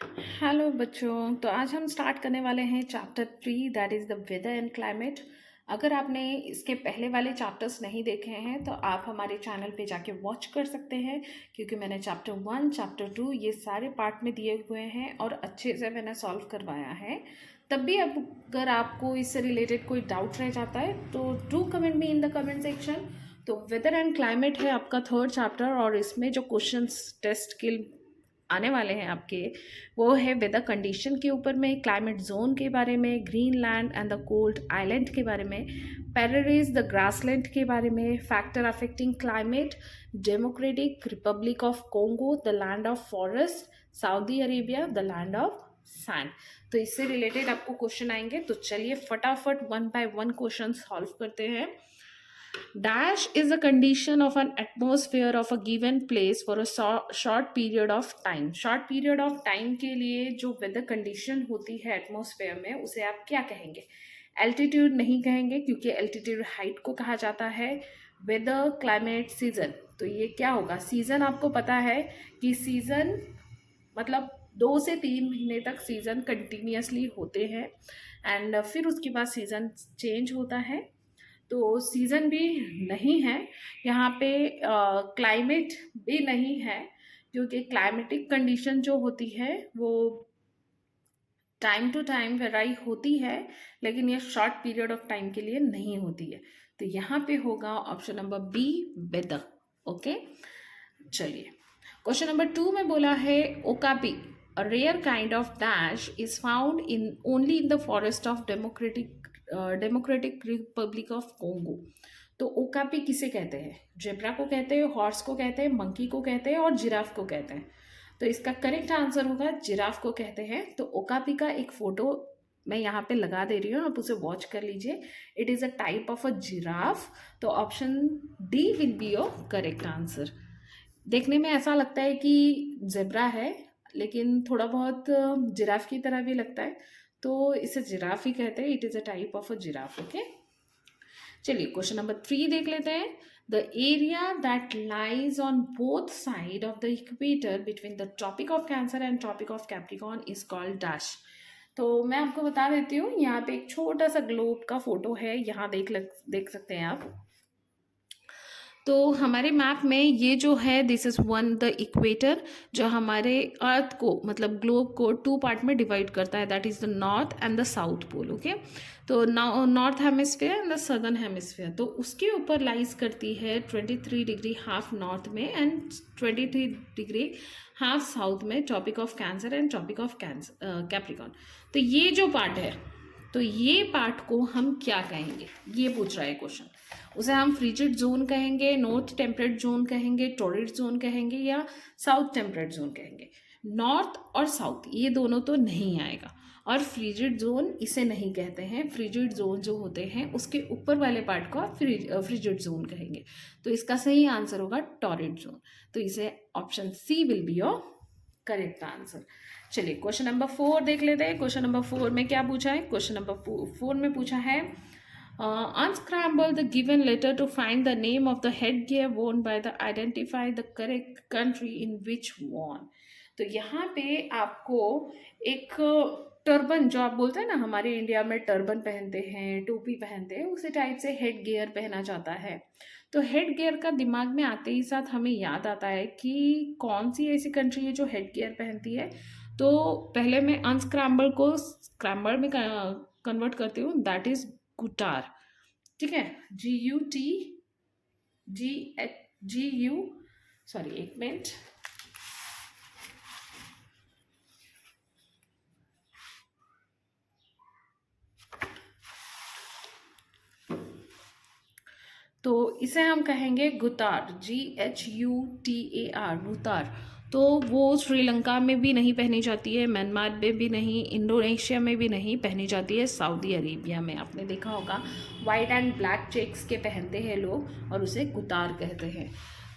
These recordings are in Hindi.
हेलो बच्चों। तो आज हम स्टार्ट करने वाले हैं chapter 3, that is the weather and climate. अगर आपने इसके पहले वाले चैप्टर्स नहीं देखे हैं तो आप हमारे चैनल पे जाके वॉच कर सकते हैं, क्योंकि मैंने चैप्टर 1 चैप्टर 2 ये सारे पार्ट में दिए हुए हैं और अच्छे से मैंने सॉल्व करवाया है। तब भी अब अगर आपको इससे रिलेटेड कोई डाउट रह जाता है तो do comment me in the comment section. तो वेदर एंड क्लाइमेट है आपका थर्ड चैप्टर, और इसमें जो क्वेश्चंस टेस्ट के आने वाले हैं आपके, वो है वेदर कंडीशन के ऊपर में, क्लाइमेट जोन के बारे में, Greenland and the cold island के बारे में, पैराडाइज द ग्रासलैंड के बारे में, factor affecting climate, democratic republic of Congo the land of forest, Saudi Arabia the land of sand. तो इससे रिलेटेड आपको क्वेश्चन आएंगे, तो चलिए फटाफट one by one question solve करते हैं। Dash is a condition of an atmosphere of a given place for a short period of time. Short period of time के लिए जो weather condition होती है atmosphere में, उसे आप क्या कहेंगे? Altitude नहीं कहेंगे, क्योंकि altitude height को कहा जाता है। Weather, climate, season, तो ये क्या होगा? सीजन आपको पता है कि सीजन मतलब 2 से 3 महीने तक सीजन कंटिन्यूसली होते हैं, एंड फिर उसके बाद सीजन चेंज होता है। तो सीज़न भी नहीं है यहाँ पे, क्लाइमेट भी नहीं है, क्योंकि क्लाइमेटिक कंडीशन जो होती है वो टाइम टू टाइम वेराई होती है, लेकिन ये शॉर्ट पीरियड ऑफ टाइम के लिए नहीं होती है। तो यहाँ पे होगा option number B, weather. Okay, चलिए क्वेश्चन नंबर 2 में बोला है okapi, a rare kind of dash is found in only in the forest of democratic republic of Congo. तो ओकापी किसे कहते हैं? जेब्रा को कहते हैं, हॉर्स को कहते हैं, मंकी को कहते हैं और जिराफ को कहते हैं। तो इसका करेक्ट आंसर होगा जिराफ को कहते हैं। तो ओकापी का एक फोटो मैं यहाँ पे लगा दे रही हूँ, आप उसे वॉच कर लीजिए। It is a type of a giraffe. तो option D will be your correct answer. देखने में ऐसा लगता है कि जेब्रा है, लेकिन थोड़ा बहुत जिराफ की तरह भी लगता है, तो इसे जिराफ ही कहते हैं। It is a type of a giraffe. Okay, चलिए क्वेश्चन नंबर 3 देख लेते हैं। The area that lies on both side of the equator between the tropic of cancer and tropic of capricorn is called dash. तो मैं आपको बता देती हूँ, यहाँ पे एक छोटा सा ग्लोब का फोटो है, यहाँ देख सकते हैं आप। तो हमारे मैप में ये जो है, this is one the equator, जो हमारे अर्थ को मतलब ग्लोब को 2 पार्ट में डिवाइड करता है, that is the north and the south pole. Okay, तो north hemisphere and the southern hemisphere, तो उसके ऊपर लाइज करती है 23 डिग्री हाफ नॉर्थ में एंड 23 डिग्री हाफ साउथ में Tropic of cancer and tropic of Capricorn. तो ये जो पार्ट है, तो ये पार्ट को हम क्या कहेंगे, ये पूछ रहा है क्वेश्चन। उसे हम फ्रीजिड जोन कहेंगे, नॉर्थ टेम्परेट जोन कहेंगे, टॉरिड जोन कहेंगे, या साउथ टेम्परेट जोन कहेंगे। नॉर्थ और साउथ ये दोनों तो नहीं आएगा, और फ्रीजिड जोन इसे नहीं कहते हैं। फ्रीजिड जोन जो होते हैं उसके ऊपर वाले पार्ट को आप फ्रीजिड जोन कहेंगे। तो इसका सही आंसर होगा टॉरिड जोन। तो इसे option C will be your correct answer. चलिए क्वेश्चन नंबर 4 देख लेते हैं। क्वेश्चन नंबर 4 में क्या पूछा है? क्वेश्चन नंबर 4 में पूछा है unscramble the given letter to find the name of the headgear worn by the identify the correct country in which worn। तो यहाँ पे आपको एक टर्बन, जो आप बोलते हैं ना, हमारे इंडिया में टर्बन पहनते हैं, टोपी पहनते हैं, उसी टाइप से हेड गियर पहना जाता है। तो हेड गियर का दिमाग में आते ही साथ हमें याद आता है कि कौन सी ऐसी कंट्री है जो हेड गियर पहनती है। तो पहले मैं अनस्क्रैम्बल को स्क्रैम्बल में कन्वर्ट करती हूँ, दैट इज गुटार। ठीक है, GUT GU, सॉरी एक मिनट। तो इसे हम कहेंगे गुतार, GHUTAR, गुतार। तो वो श्रीलंका में भी नहीं पहनी जाती है, म्यांमार में भी नहीं, इंडोनेशिया में भी नहीं पहनी जाती है, सऊदी अरेबिया में आपने देखा होगा वाइट एंड ब्लैक चेक्स के पहनते हैं लोग, और उसे गुतार कहते हैं।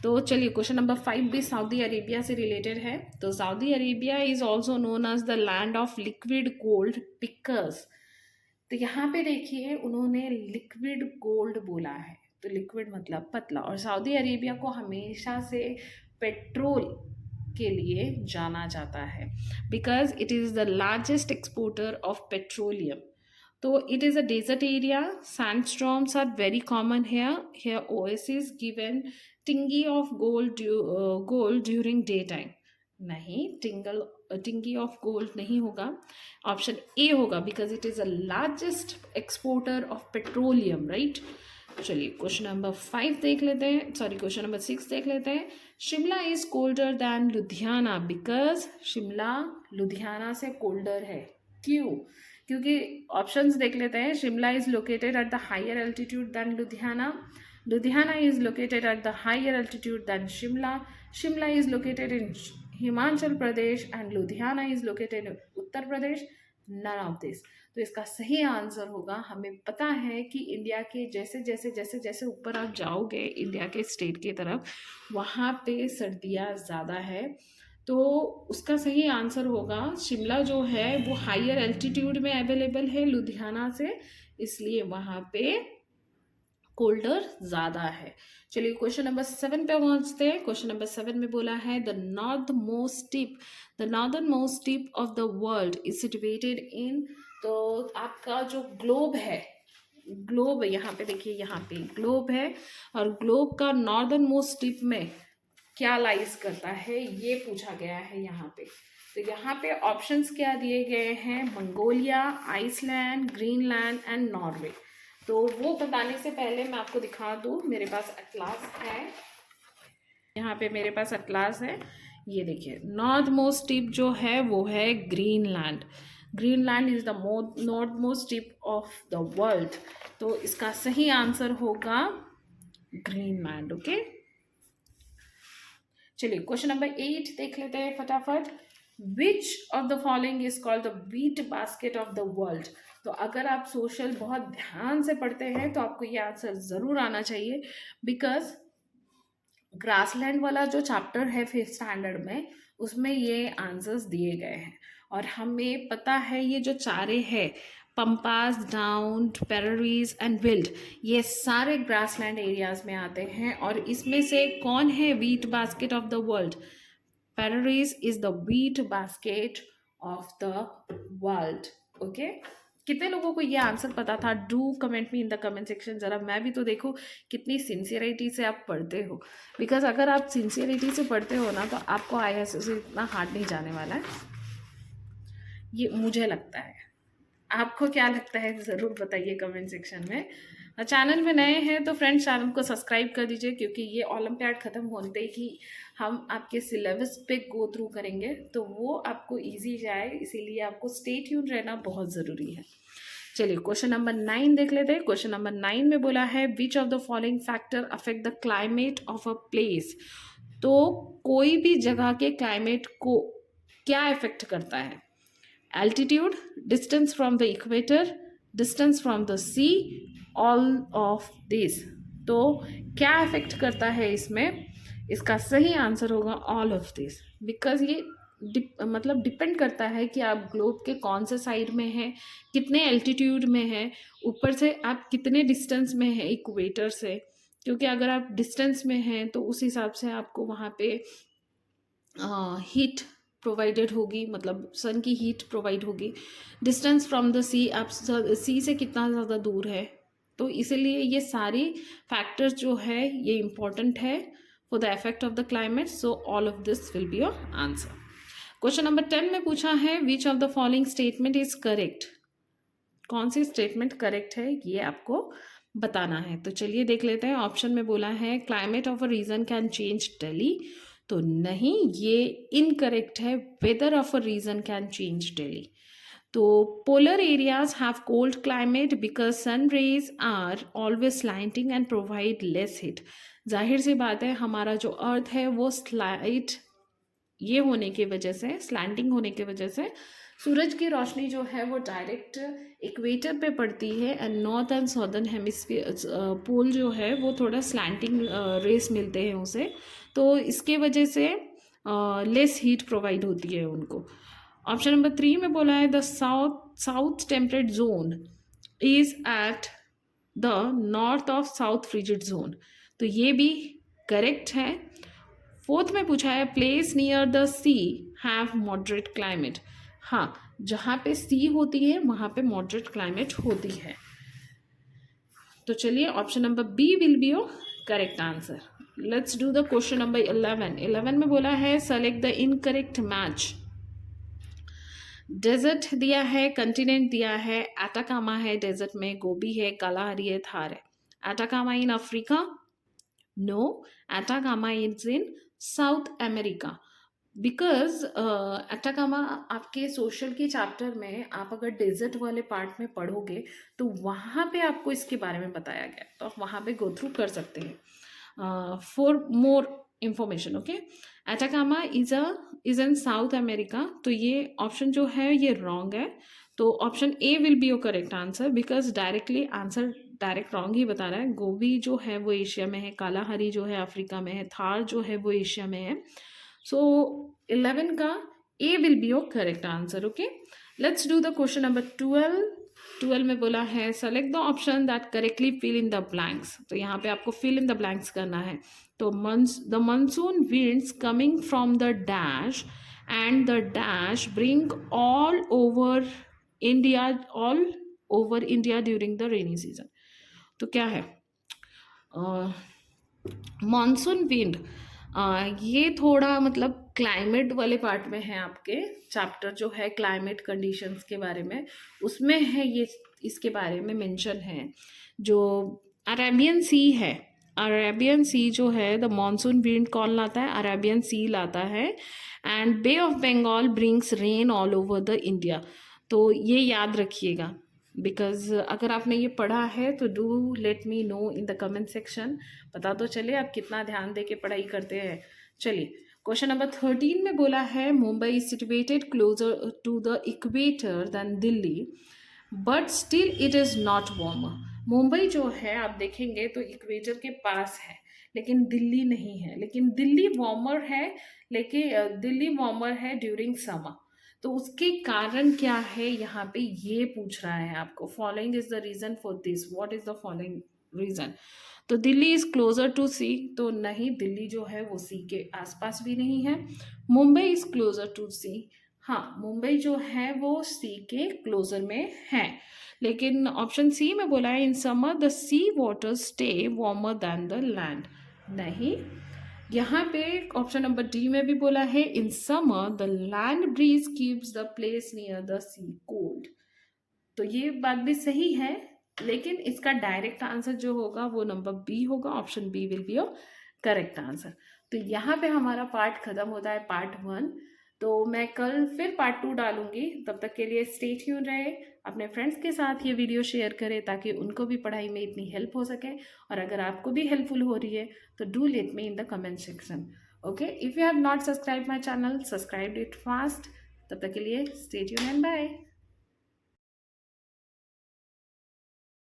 तो चलिए क्वेश्चन नंबर 5 भी सऊदी अरेबिया से रिलेटेड है। तो Saudi Arabia is also known as the land of liquid gold pickers. तो यहाँ पे देखिए उन्होंने लिक्विड गोल्ड बोला है, तो लिक्विड मतलब पतला, और सऊदी अरेबिया को हमेशा से पेट्रोल के लिए जाना जाता है, because it is the largest exporter of petroleum. तो it is a desert area. Sandstorms are very common here oasis given tinge of gold during day time. नहीं, टिंगी ऑफ गोल्ड नहीं होगा. ऑप्शन ए होगा, because it is a largest exporter of petroleum, right. चलिए क्वेश्चन नंबर 5 देख लेते हैं, सॉरी क्वेश्चन नंबर 6 देख लेते हैं. Shimla is colder than Ludhiana because Shimla Ludhiana से कोल्डर है. क्यों? क्योंकि ऑप्शंस देख लेते हैं. Shimla is located at the higher altitude than Ludhiana. Ludhiana is located at the higher altitude than Shimla. Shimla is located in Himachal Pradesh and Ludhiana is located in Uttar Pradesh. None of this. तो इसका सही आंसर होगा, हमें पता है कि इंडिया के जैसे जैसे जैसे जैसे ऊपर आप जाओगे इंडिया के स्टेट की तरफ, वहाँ पे सर्दियाँ ज़्यादा है. तो उसका सही आंसर होगा शिमला जो है वो हायर एल्टीट्यूड में अवेलेबल है लुधियाना से, इसलिए वहाँ पे कोल्डर ज़्यादा है. चलिए क्वेश्चन नंबर 7 पे पहुँचते हैं. क्वेश्चन नंबर 7 में बोला है the northern most tip of the world is situated in. तो आपका जो ग्लोब है, ग्लोब यहाँ पे देखिए, यहाँ पे ग्लोब है और ग्लोब का नॉर्दर्न मोस्ट टिप में क्या लाइज करता है ये पूछा गया है यहाँ पे. तो यहाँ पे ऑप्शंस क्या दिए गए हैं? Mongolia, Iceland, Greenland and Norway. तो वो बताने से पहले मैं आपको दिखा दूँ, मेरे पास एटलास है, यहाँ पे मेरे पास एटलास है. ये देखिए, नॉर्थ मोस्ट टिप जो है वो है Greenland. Greenland is the north most tip of the world. तो इसका सही आंसर होगा ग्रीनलैंड. ओके, चलिए क्वेश्चन नंबर 8 देख लेते हैं फटाफट. Which of the following is called the wheat basket of the world. तो अगर आप सोशल बहुत ध्यान से पढ़ते हैं तो आपको ये आंसर ज़रूर आना चाहिए, बिकॉज ग्रासलैंड वाला जो चैप्टर है 5th स्टैंडर्ड में, उसमें ये आंसर्स दिए गए हैं. और हमें पता है ये जो चारे हैं, पंपास, डाउन, पेररीज एंड विल्ड, ये सारे ग्रासलैंड एरियाज में आते हैं. और इसमें से कौन है wheat basket of the world? Prairies is the wheat basket of the world. Okay, कितने लोगों को ये आंसर पता था? Do comment me in the comment section. ज़रा मैं भी तो देखो कितनी सिंसियरिटी से आप पढ़ते हो, बिकॉज अगर आप सिंसियरिटी से पढ़ते हो ना तो आपको IAS से इतना हार्ड नहीं जाने वाला है, ये मुझे लगता है. आपको क्या लगता है ज़रूर बताइए कमेंट सेक्शन में. चैनल में नए हैं तो फ्रेंड्स चैनल को सब्सक्राइब कर दीजिए, क्योंकि ये ओलंपियाड ख़त्म होते ही हम आपके सिलेबस पे गो थ्रू करेंगे, तो वो आपको इजी जाए, इसीलिए आपको स्टे ट्यून रहना बहुत ज़रूरी है. चलिए क्वेश्चन नंबर 9 देख लेते हैं. क्वेश्चन नंबर 9 में बोला है which of the following factor affect the climate of a place. तो कोई भी जगह के क्लाइमेट को क्या इफेक्ट करता है? Altitude, distance from the equator, distance from the sea, all of this. तो क्या इफेक्ट करता है इसमें? इसका सही आंसर होगा ऑल ऑफ दिस, बिकॉज ये मतलब डिपेंड करता है कि आप ग्लोब के कौन से साइड में हैं, कितने एल्टीट्यूड में हैं, ऊपर से आप कितने डिस्टेंस में हैं इक्वेटर से. क्योंकि अगर आप डिस्टेंस में हैं तो उस हिसाब से आपको वहाँ पे हीट प्रोवाइडेड होगी, मतलब सन की हीट प्रोवाइड होगी. डिस्टेंस फ्रॉम द सी, आप सी से कितना ज़्यादा दूर है. तो इसीलिए ये सारी फैक्टर्स जो है ये इम्पॉर्टेंट है for the effect of the climate. So all of this will be your answer. Question number 10 में पूछा है which of the following statement is correct. कौन सी स्टेटमेंट करेक्ट है ये आपको बताना है. तो चलिए देख लेते हैं. ऑप्शन में बोला है climate of a region can change daily. तो नहीं, ये इनकरेक्ट है. Weather of a region can change daily. तो polar areas have cold climate because sun rays are always slanting and provide less heat. जाहिर सी बात है, हमारा जो अर्थ है वो स्लाइट ये होने की वजह से, स्लैंटिंग होने की वजह से सूरज की रोशनी जो है वो डायरेक्ट इक्वेटर पे पड़ती है and north and southern hemisphere pole जो है वो थोड़ा स्लैंटिंग रेस मिलते हैं उसे. तो इसके वजह से लेस हीट प्रोवाइड होती है उनको. ऑप्शन नंबर 3 में बोला है the south temperate zone is at the north of south frigid zone. तो ये भी करेक्ट है फोर्थ में पूछा है place near the sea have moderate climate. हाँ, जहाँ पे सी होती है वहाँ पे मॉडरेट क्लाइमेट होती है। तो चलिए option number B will be your correct answer. Let's do the question number 11। 11 में बोला है select the incorrect match. Desert दिया है, कंटिनेंट दिया है, एटाकामा है डेजर्ट में, गोबी है, कालाहारी है, थार है। Atacama in Africa? No, Atacama is in South America. Because Atacama आपके सोशल के चैप्टर में आप अगर डेजर्ट वाले पार्ट में पढ़ोगे तो वहाँ पे आपको इसके बारे में बताया गया, तो आप वहाँ पे गो थ्रू कर सकते हैं for more information. Okay, Atacama is in South America. तो ये ऑप्शन जो है ये रॉन्ग है। तो option A will be your correct answer, because directly answer direct wrong ही बता रहा है। गोबी जो है वो एशिया में है, कालाहारी जो है अफ्रीका में है, थार जो है वो एशिया में है। So 11 का A will be your correct answer. Okay, let's do the question number 12. 12 में बोला है select the option that correctly fill in the blanks. तो यहाँ पे आपको fill in the blanks करना है। तो the monsoon winds coming from the dash and the dash bring all over India during the rainy season. तो क्या है मॉनसून विंड? ये थोड़ा मतलब क्लाइमेट वाले पार्ट में है, आपके चैप्टर जो है क्लाइमेट कंडीशंस के बारे में, उसमें है ये, इसके बारे में मेंशन है। जो अरेबियन सी है, अरेबियन सी जो है द मॉनसून विंड कौन लाता है? अरेबियन सी लाता है। And bay of Bengal brings rain all over the India. तो ये याद रखिएगा, बिकॉज अगर आपने ये पढ़ा है तो do let me know in the comment section. पता तो चले आप कितना ध्यान दे के पढ़ाई करते हैं। चलिए क्वेश्चन नंबर 13 में बोला है Mumbai is situated closer to the equator then Delhi but still it is not warmer. Mumbai जो है आप देखेंगे तो इक्वेटर के पास है, लेकिन दिल्ली नहीं है। लेकिन दिल्ली वार्मर है, लेकिन दिल्ली वार्मर है ड्यूरिंग समर। तो उसके कारण क्या है यहाँ पे ये पूछ रहा है आपको। Following is the reason for this, what is the following reason? तो Delhi is closer to sea, तो नहीं, दिल्ली जो है वो सी के आसपास भी नहीं है। मुंबई इज क्लोजर टू सी, हाँ मुंबई जो है वो सी के क्लोजर में है। लेकिन ऑप्शन सी में बोला है in summer the sea water stay warmer then the land, नहीं। यहाँ पे ऑप्शन नंबर डी में भी बोला है in summer the land breeze keeps the place near the sea cold. तो ये बात भी सही है, लेकिन इसका डायरेक्ट आंसर जो होगा वो नंबर बी होगा। Option B will be your correct answer. तो यहाँ पे हमारा पार्ट खत्म होता है, पार्ट 1। तो मैं कल फिर पार्ट 2 डालूंगी। तब तक के लिए स्टे ट्यून रहे, अपने फ्रेंड्स के साथ ये वीडियो शेयर करें ताकि उनको भी पढ़ाई में इतनी हेल्प हो सके। और अगर आपको भी हेल्पफुल हो रही है तो do let me in the comment section. Okay, if you have not subscribe my channel, subscribe it fast. तब तक के लिए स्टे ट्यून एंड बाय।